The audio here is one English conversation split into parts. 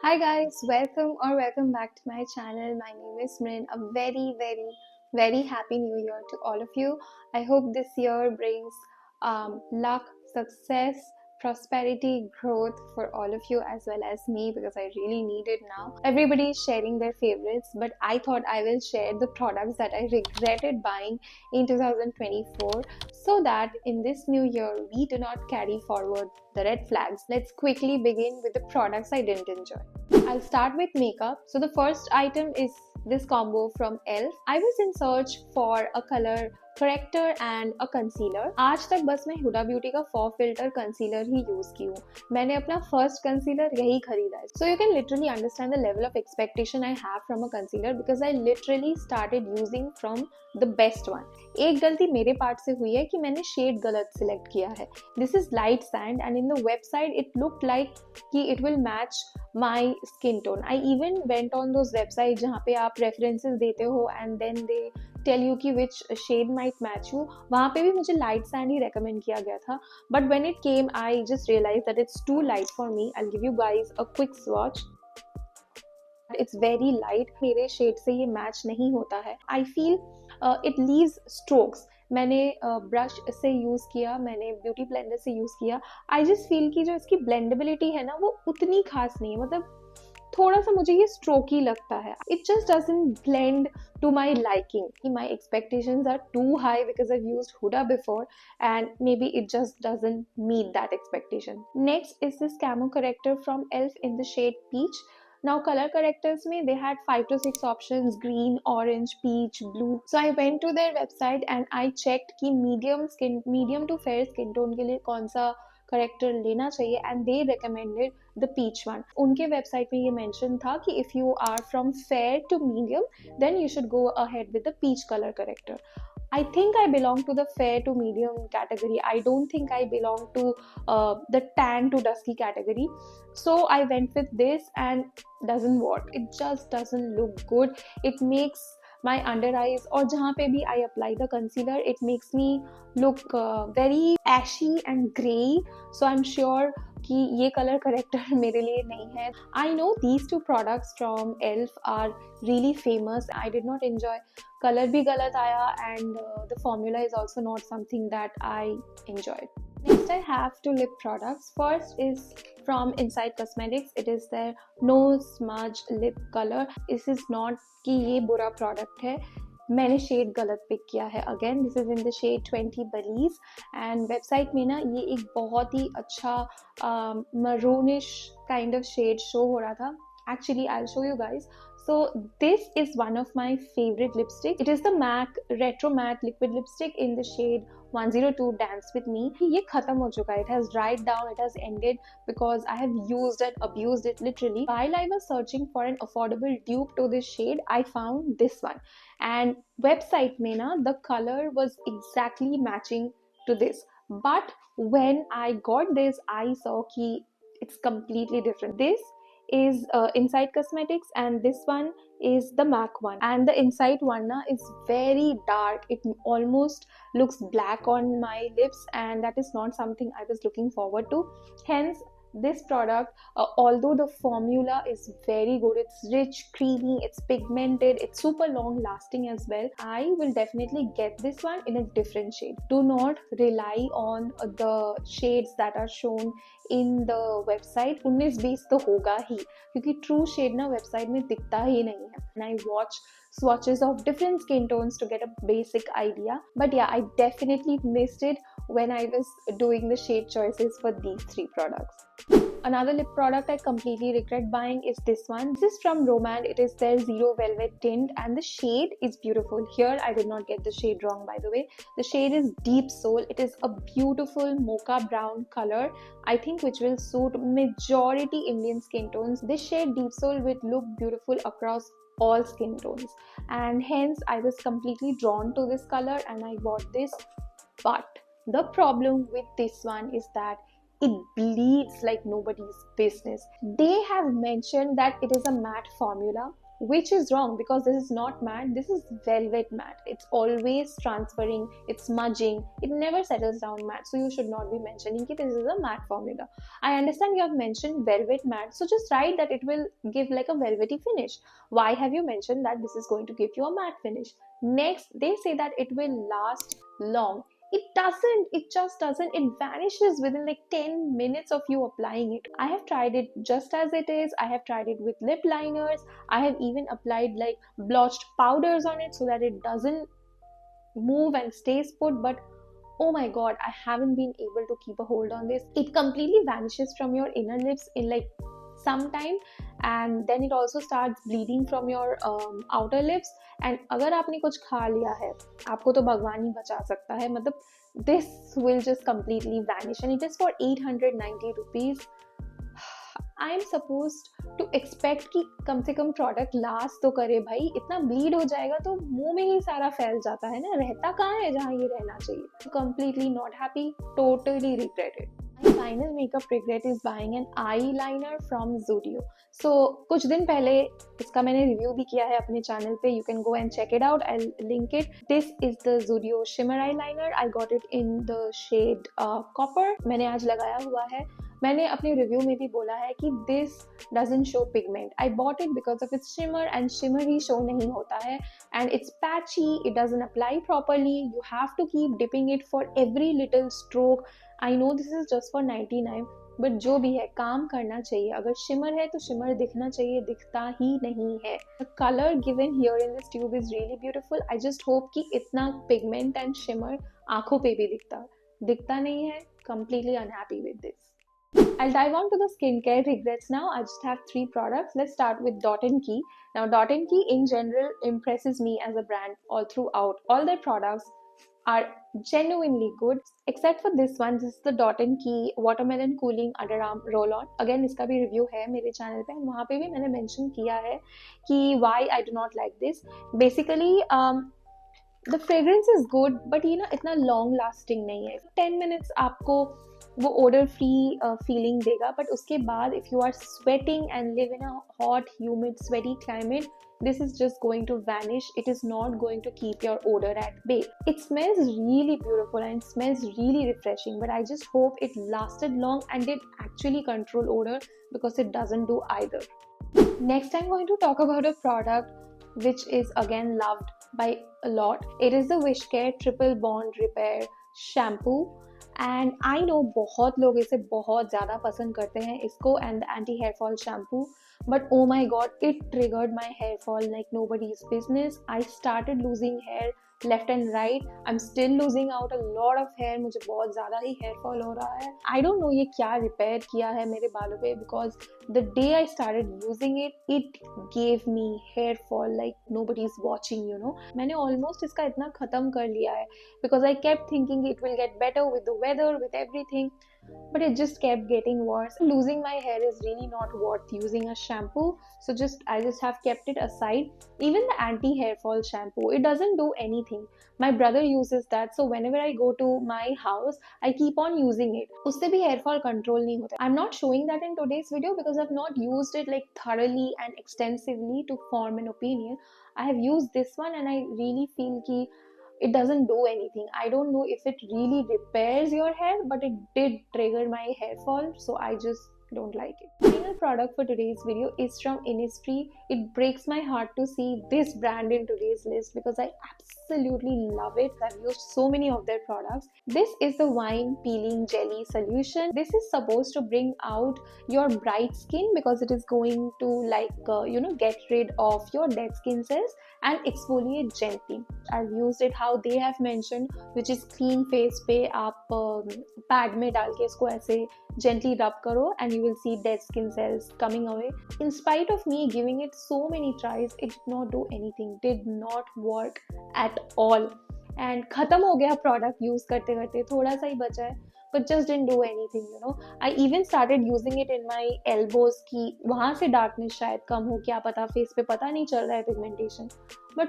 Hi guys, welcome back to my channel. My name is Mrin. A very happy new year to all of you. I hope this year brings luck, success, prosperity, growth for all of you as well as me because I really need it now. Everybody is sharing their favorites, but I thought I will share the products that I regretted buying in 2024 so that in this new year we do not carry forward the red flags. Let's quickly begin with the products I didn't enjoy. I'll start with makeup. So the first item is this combo from ELF. I was in search for a color corrector and a concealer. आज तक बस मैं Hooda beauty का for filter concealer he use की हूँ. मैंने अपना first concealer यही खरीदा है. So you can literally understand the level of expectation I have from a concealer because I literally started using from the best one. एक गलती मेरे पार्ट से हुई है कि मैंने शेड गलत सिलेक्ट किया है. This is light sand and in the website it looked like कि it will match my skin tone. I even went on those websites जहाँ पे आप references देते हो and then they tell you कि which shade might match you. वहाँ पे भी मुझे light sand ही recommend किया गया था. But when it came, I just realized that it's too light for me. I'll give you guys a quick swatch. It's very light. मेरे shade से ये मैच नहीं होता है. I feel it leaves strokes. मैंने ब्रश से use किया, मैंने ब्यूटी ब्लेंडर से यूज़ किया. आई जस्ट फील कि जो इसकी ब्लेंडेबिलिटी है ना वो उतनी खास नहीं है. मतलब थोड़ा सा मुझे ये स्ट्रोकी लगता है. It just doesn't blend to my liking. My expectations are too high because I've used Huda before and maybe it just doesn't meet that expectation. Next is this camo corrector from ELF in the shade Peach. Now color correctors में they had 5 to 6 options: green, orange, peach, blue. So I went to their website and I checked कि medium to fair skin tone के लिए कौन सा character लेना चाहिए and they recommended the peach one. उनके website में ये मेंशन था कि if you are from fair to medium then you should go ahead with the peach colour character. I think I belong to the fair to medium category. I don't think I belong to the tan to dusky category. So I went with this and doesn't work. It just doesn't look good. It makes my under eyes और जहाँ पे भी I apply the concealer, it makes me look very ashy and grey. So I'm sure कि ये colour corrector मेरे लिए नहीं है. I know these two products from ELF are really famous. I did not enjoy. Colour भी गलत आया and the formula is also not something that I enjoyed. Next I have two lip products. First is from Inside Cosmetics. It is their No Smudge Lip Color. This is not कि ये बुरा product है. मैंने shade गलत pick किया है. Again this is in the shade 20 बलीज and website में ना ये एक बहुत ही अच्छा maroonish kind of shade show हो रहा था. Actually I will show you guys. So this is one of my favorite lipstick. It is the MAC Retro Matte Liquid Lipstick in the shade 102 Dance With Me. ये खत्म हो चुका है. It has dried down, it has ended because I have used it, abused it literally. While I was searching for an affordable dupe to this shade, I found this one. And website में ना the color was exactly matching to this. But when I got this, I saw कि it's completely different. This is Inside Cosmetics and this one is the MAC one, and the Inside one na is very dark. It almost looks black on my lips and that is not something I was looking forward to. Hence this product, although the formula is very good, it's rich, creamy, it's pigmented, it's super long lasting as well, I will definitely get this one in a different shade. Do not rely on the shades that are shown in the website. 19-20 तो होगा ही क्योंकि true shade ना website में दिखता ही नहीं है. And I watch swatches of different skin tones to get a basic idea. But yeah, I definitely missed it when I was doing the shade choices for these three products. Another lip product I completely regret buying is this one. This is from Romand. It is their Zero Velvet Tint and the shade is beautiful. Here I did not get the shade wrong, by the way. The shade is Deep Soul. It is a beautiful mocha brown color, I think, which will suit majority Indian skin tones. This shade Deep Soul will look beautiful across all skin tones and hence I was completely drawn to this color and I bought this. But the problem with this one is that it bleeds like nobody's business. They have mentioned that it is a matte formula, which is wrong because this is not matte, this is velvet matte. It's always transferring, it's smudging, it never settles down matte. So you should not be mentioning that this is a matte formula. I understand you have mentioned velvet matte, so just write that it will give like a velvety finish. Why have you mentioned that this is going to give you a matte finish? Next, they say that it will last long. It doesn't, it just doesn't. It vanishes within like 10 minutes of you applying it. I have tried it just as it is. I have tried it with lip liners. I have even applied like blotched powders on it so that it doesn't move and stays put. But oh my god, I haven't been able to keep a hold on this. It completely vanishes from your inner lips in like some time, and then it also starts bleeding from your outer lips. And अगर आपने कुछ खा लिया है, आपको तो भगवान ही बचा सकता है. मतलब this will just completely vanish, and it is for 890 rupees. I am supposed to expect कि कम से कम प्रोडक्ट लास्ट तो करे भाई. इतना ब्लीड हो जाएगा तो मुंह में ही सारा फैल जाता है ना, रहता कहाँ है जहाँ ये रहना चाहिए. Completely not happy, totally regretted. My final makeup regret is buying an eyeliner from Zudio. So कुछ दिन पहले इसका मैंने रिव्यू भी किया है अपने चैनल पे. You can go and check it out. I'll link it. This is the Zudio shimmer eyeliner. I got it in the shade copper. मैंने आज लगाया हुआ है. मैंने अपने रिव्यू में भी बोला है कि this doesn't show pigment. I bought it because of its shimmer, and shimmer he show नहीं होता है, and it's patchy. It doesn't apply properly. You have to keep dipping it for every little stroke. I know this is just for 99, but जो भी है काम करना चाहिए. अगर shimmer है तो shimmer दिखना चाहिए, दिखता ही नहीं है. The color given here in this tube is really beautiful. I just hope कि इतना pigment and shimmer आंखों पे भी दिखता नहीं है. Completely unhappy with this. I'll dive on to the skincare regrets now. I just have 3 products. Let's start with Dot & Key. Now, Dot & Key in general impresses me as a brand all throughout. All their products are genuinely good, except for this one. This is the Dot & Key Watermelon Cooling Underarm Roll-On. Again, इसका भी review है मेरे channel पे, वहाँ पे भी मैंने mention किया है कि why I do not like this. Basically, the fragrance is good, but ये ना इतना long lasting नहीं है. 10 minutes आपको वो odor free feeling देगा, but उसके बाद if you are sweating and live in a hot, humid, sweaty climate, this is just going to vanish. It is not going to keep your odor at bay. It smells really beautiful and smells really refreshing, but I just hope it lasted long and did actually control odor, because it doesn't do either. Next, I'm going to talk about a product which is again loved by a lot. It is the Wishcare Triple Bond Repair Shampoo. And I know बहुत लोग इसे बहुत ज़्यादा पसंद करते हैं इसको and the anti hair fall shampoo, but oh my god, it triggered my hair fall like nobody's business. I started losing hair left and right. I'm still losing out a lot of hair. मुझे बहुत ज़्यादा ही hair fall हो रहा है. I don't know ये क्या repair किया है मेरे बालों पे, because the day I started using it, it gave me hair fall like nobody's watching, you know. मैंने almost इसका इतना ख़त्म कर लिया है because I kept thinking it will get better with the weather, with everything. But it just kept getting worse. Losing my hair is really not worth using a shampoo, so I just have kept it aside. Even the anti hair fall shampoo, it doesn't do anything. My brother uses that, so whenever I go to my house, I keep on using it. उससे भी hair fall control नहीं होता. I'm not showing that in today's video because I've not used it like thoroughly and extensively to form an opinion. I have used this one and I really feel कि it doesn't do anything. I don't know if it really repairs your hair, but it did trigger my hair fall, so I just don't like it. The final product for today's video is from Innisfree. It breaks my heart to see this brand in today's list because I absolutely love it. I've used so many of their products. This is the Wine Peeling Jelly Solution. This is supposed to bring out your bright skin because it is going to get rid of your dead skin cells and exfoliate gently. I've used it how they have mentioned, which is clean face पे आप pad में डाल के इसको ऐसे gently rub करो and you will see dead skin cells coming away. In spite of me giving it so many tries, it did not do anything, did not work at all. And खत्म हो गया product use करते करते, थोड़ा सा ही बचा है, but just didn't do anything, you know. I even started using it in my elbows कि वहाँ से darkness शायद कम हो, क्या पता, face पे पता नहीं चल रहा है pigmentation, but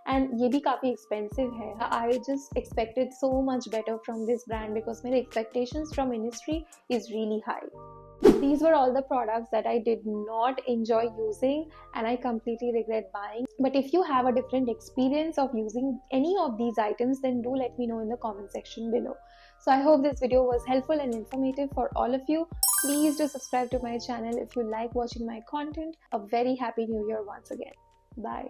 and ये भी काफ़ी expensive है. I just expected so much better from this brand because मेरे expectations from Innisfree is really high. These were all the products that I did not enjoy using and I completely regret buying. But if you have a different experience of using any of these items, then do let me know in the comment section below. So I hope this video was helpful and informative for all of you. Please do subscribe to my channel if you like watching my content. A very happy new year once again. Bye.